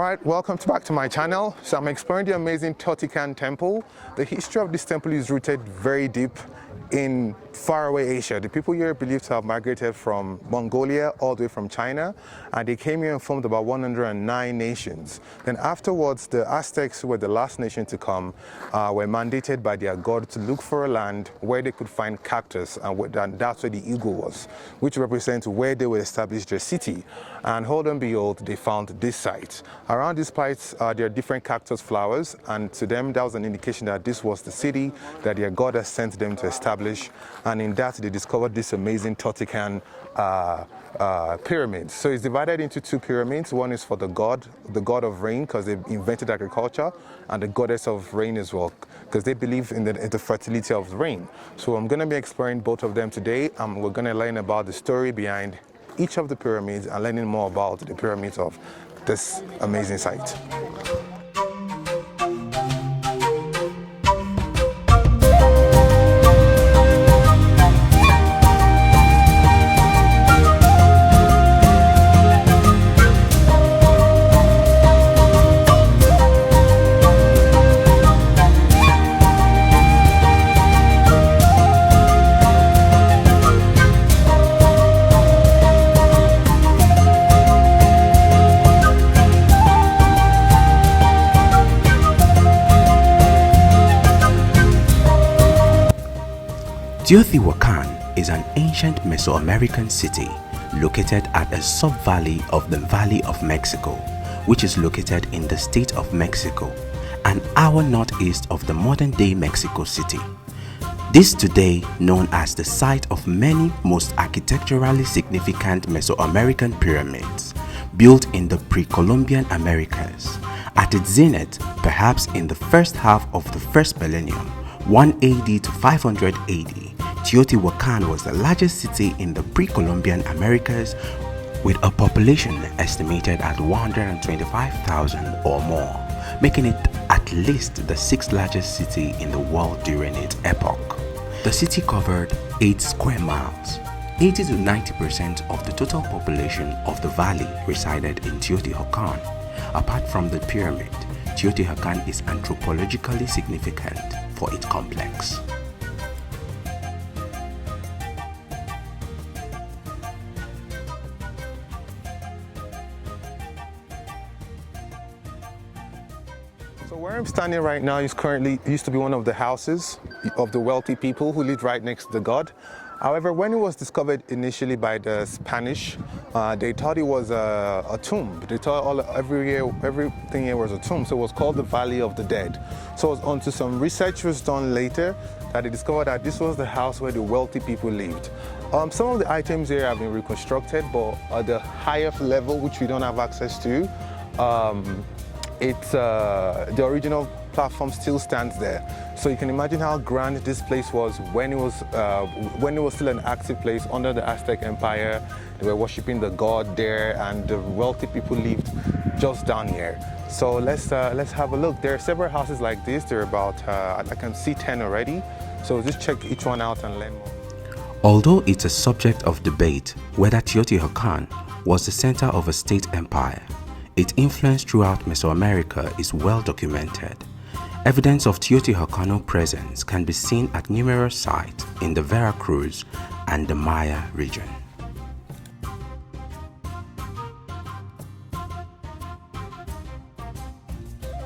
Alright, welcome back to my channel. So I'm exploring the amazing Teotihuacán temple. The history of this temple is rooted very deep in faraway Asia. The people here are believed to have migrated from Mongolia all the way from China, and they came here and formed about 109 nations. Then afterwards, the Aztecs, who were the last nation to come, were mandated by their god to look for a land where they could find cactus, and that's where the eagle was, which represents where they would establish their city. And hold and behold, they found this site. Around this site, there are different cactus flowers, and to them, that was an indication that this was the city that their god has sent them to establish. And in that, they discovered this amazing Teotihuacán pyramids. So it's divided into two pyramids. One is for the god of rain, because they invented agriculture, and the goddess of rain as well, because they believe in the fertility of rain. So I'm going to be exploring both of them today, and we're going to learn about the story behind each of the pyramids and learning more about the pyramids of this amazing site. Teotihuacan is an ancient Mesoamerican city located at a sub-valley of the Valley of Mexico, which is located in the state of Mexico, an hour northeast of the modern-day Mexico City. This today known as the site of many most architecturally significant Mesoamerican pyramids built in the pre-Columbian Americas. At its zenith, perhaps in the first half of the first millennium, 1 AD to 500 AD, Teotihuacan was the largest city in the pre-Columbian Americas, with a population estimated at 125,000 or more, making it at least the sixth largest city in the world during its epoch. The city covered 8 square miles. 80 to 90% of the total population of the valley resided in Teotihuacan. Apart from the pyramid, Teotihuacan is anthropologically significant for its complex. So where I'm standing right now used to be one of the houses of the wealthy people who lived right next to the god. However, when it was discovered initially by the Spanish, they thought it was a tomb. They thought everything here was a tomb, so it was called the Valley of the Dead. So it was until some research was done later that they discovered that this was the house where the wealthy people lived. Some of the items here have been reconstructed, but at the higher level, which we don't have access to, the original platform still stands there. So you can imagine how grand this place was when it was still an active place under the Aztec Empire. They were worshipping the god there, and the wealthy people lived just down here. So let's have a look. There are several houses like this. There are about I can see 10 already. So just check each one out and learn more. Although it's a subject of debate whether Teotihuacan was the center of a state empire, its influence throughout Mesoamerica is well documented. Evidence of Teotihuacano presence can be seen at numerous sites in the Veracruz and the Maya region.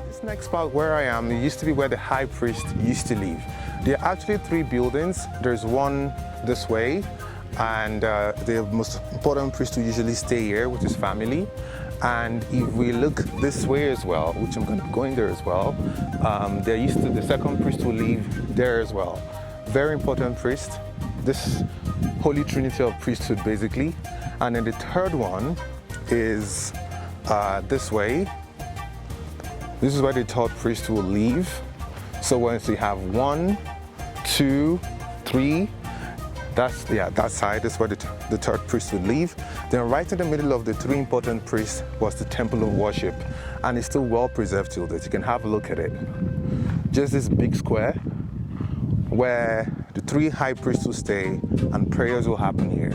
This next spot where I am, it used to be where the high priest used to live. There are actually 3 buildings. There's one this way, and the most important priest who usually stay here with his family. And if we look this way as well, which I'm going to be going there as well, the second priest who live there as well. Very important priest, this holy trinity of priesthood basically. And then the third one is this way. This is where the third priest will live. So once we have 1, 2, 3, that side is where the third priest would live. Then right in the middle of the 3 important priests was the temple of worship, and it's still well preserved till date. You can have a look at it. Just this big square where the three high priests will stay and prayers will happen here.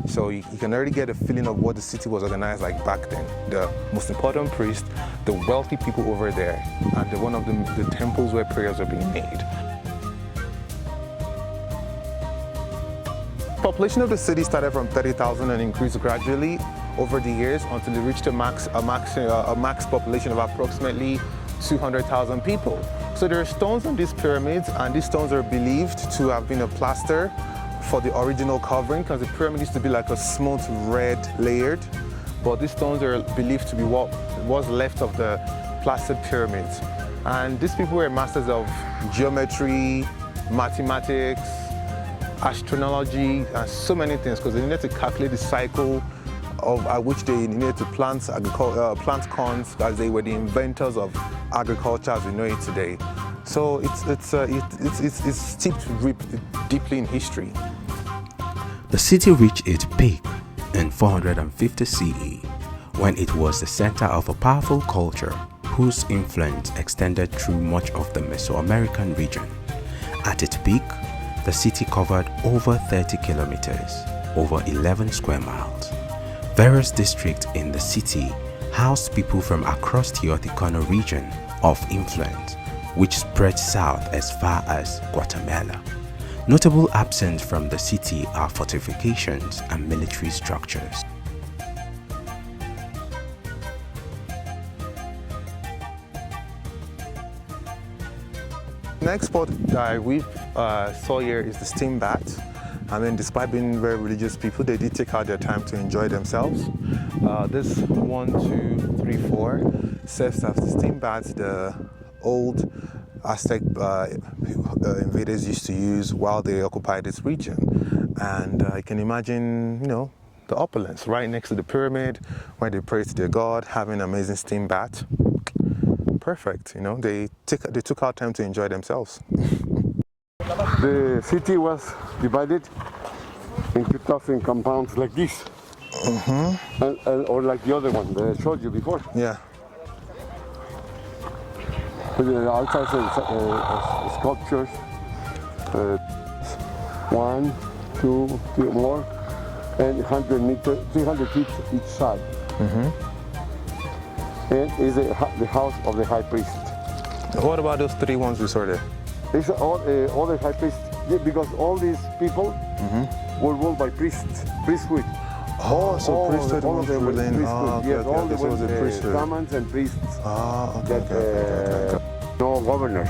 So you can already get a feeling of what the city was organized like back then. The most important priest, the wealthy people over there, and one of the temples where prayers are being made. Population of the city started from 30,000 and increased gradually over the years until it reached a max population of approximately 200,000 people. So there are stones on these pyramids, and these stones are believed to have been a plaster for the original covering, because the pyramid used to be like a smooth red layered, but these stones are believed to be what was left of the plastered pyramids. And these people were masters of geometry, mathematics, astronology, and so many things, because they needed to calculate the cycle at which they needed to plant corns, as they were the inventors of agriculture as we know it today. So it's steeped deeply in history. The city reached its peak in 450 CE, when it was the center of a powerful culture whose influence extended through much of the Mesoamerican region. At its peak, the city covered over 30 kilometers, over 11 square miles. Various districts in the city housed people from across Teotihuacan region of influence, which spread south as far as Guatemala. Notable absent from the city are fortifications and military structures. The next spot that we saw here is the steam bath. I mean, despite being very religious people, they did take out their time to enjoy themselves. This 1, 2, 3, 4 serves as the steam bath the old Aztec invaders used to use while they occupied this region. And you can imagine, you know, the opulence right next to the pyramid where they pray to their god, having an amazing steam bath. Perfect, you know, they took out time to enjoy themselves. The city was divided in 2,000 compounds like this, or like the other one that I showed you before. Yeah. With the outside sculptures, 1, 2, 3 more, and 100 meters, 300 feet each side. And is the house of the high priest. What about those 3 ones we saw there? It's all the high priests, because all these people were ruled by priesthood. Oh, so priesthood all of them were within. priesthood. Yes, all the was a priesthood. shamans and priests. Okay. No governors.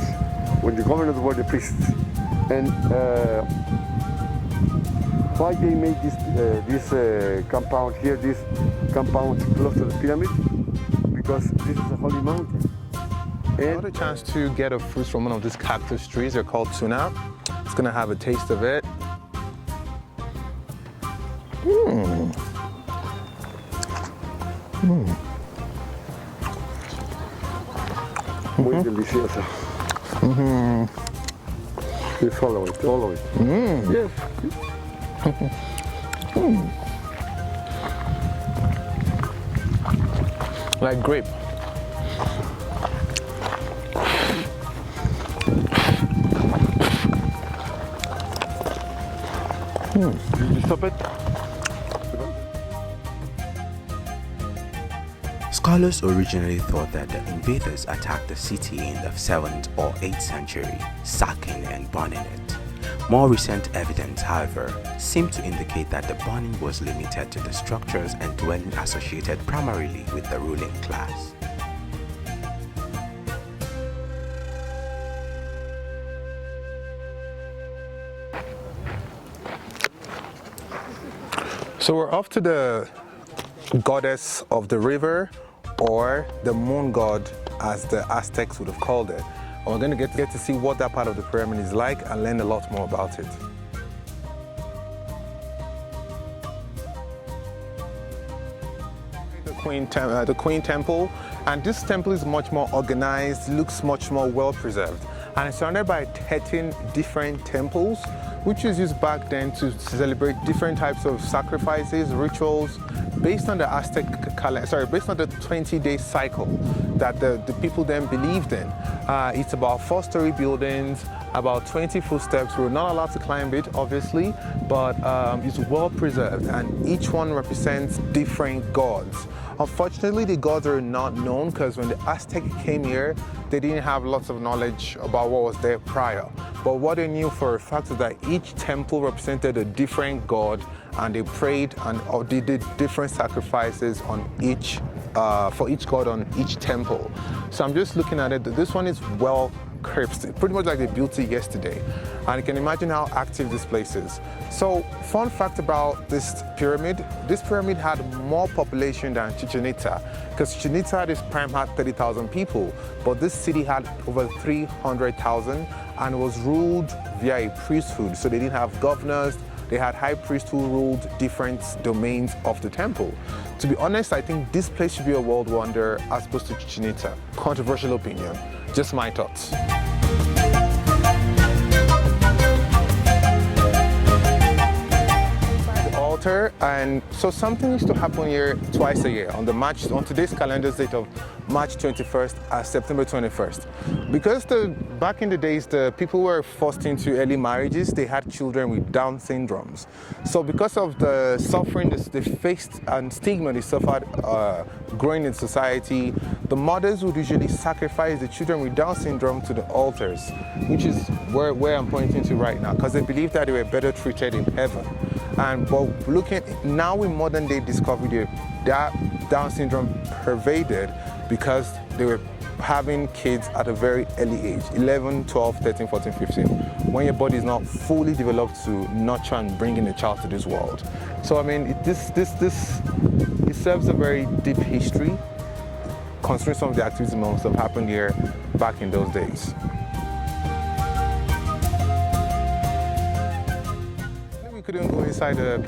When the governors were the priests, and why they made this compound here, this compound close to the pyramid? Because this is a holy mountain. I got a chance to get a fruit from one of these cactus trees. They're called Tsuna. It's gonna have a taste of it. Muy delicioso. You follow it. Yes. Like grape. Did you stop it? Scholars originally thought that the invaders attacked the city in the 7th or 8th century, sacking and burning it. More recent evidence, however, seemed to indicate that the burning was limited to the structures and dwellings associated primarily with the ruling class. So we're off to the goddess of the river, or the moon god as the Aztecs would have called it. And we're going to get to see what that part of the pyramid is like and learn a lot more about it. The Queen Temple, and this temple is much more organized, looks much more well preserved, and it's surrounded by 13 different temples, which was used back then to celebrate different types of sacrifices, rituals, based on the Aztec calendar, based on the 20-day cycle that the people then believed in. It's about 4-story buildings, about 20 footsteps. We're not allowed to climb it, obviously, but it's well preserved, and each one represents different gods. Unfortunately, the gods are not known because when the Aztec came here, they didn't have lots of knowledge about what was there prior. But what they knew for a fact is that each temple represented a different god, and they prayed or they did different sacrifices on each for each god on each temple. So I'm just looking at it. This one is well kept, pretty much like they built it yesterday, and you can imagine how active this place is. So, fun fact about this pyramid had more population than Chichen Itza, because Chichen Itza at its prime had 30,000 people, but this city had over 300,000 and was ruled via a priesthood. So they didn't have governors. They had high priests who ruled different domains of the temple. To be honest, I think this place should be a world wonder as opposed to Chichen Itza. Controversial opinion, just my thoughts. Altar, and so something used to happen here twice a year on today's calendar date of March 21st and September 21st. Because back in the days the people were forced into early marriages, they had children with Down syndromes. So because of the suffering they faced and stigma they suffered growing in society, the mothers would usually sacrifice the children with Down syndrome to the altars, which is where I'm pointing to right now, because they believed that they were better treated in heaven. But looking now in modern day discovery, that Down syndrome pervaded because they were having kids at a very early age, 11, 12, 13, 14, 15, when your body is not fully developed to nurture and bring in a child to this world. So I mean, it serves a very deep history, considering some of the activities that must have happened here back in those days. We couldn't go inside the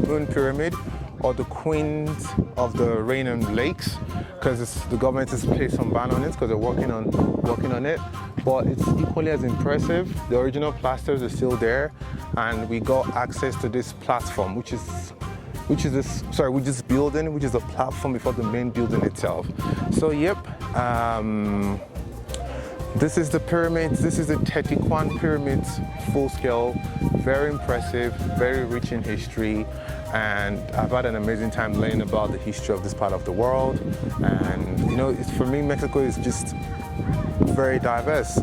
Moon Pyramid or the Queens of the Rain and Lakes because the government has placed some ban on it because they're working on it. But it's equally as impressive. The original plasters are still there, and we got access to this platform, which is this building, which is a platform before the main building itself. So yep. This is the pyramids. This is the Teotihuacán pyramids, full scale, very impressive, very rich in history, and I've had an amazing time learning about the history of this part of the world. And you know, for me, Mexico is just very diverse.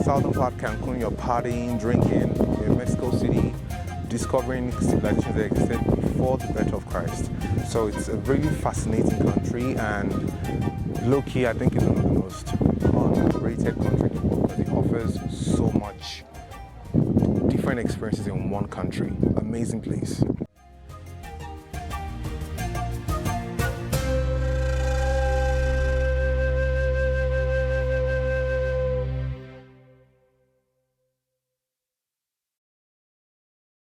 Southern part, Cancun, you're partying, drinking. You're in Mexico City, discovering civilizations that existed before the birth of Christ. So it's a really fascinating country, and low-key, I think it's one of the most underrated countries in the world because it offers so much different experiences in one country. Amazing place.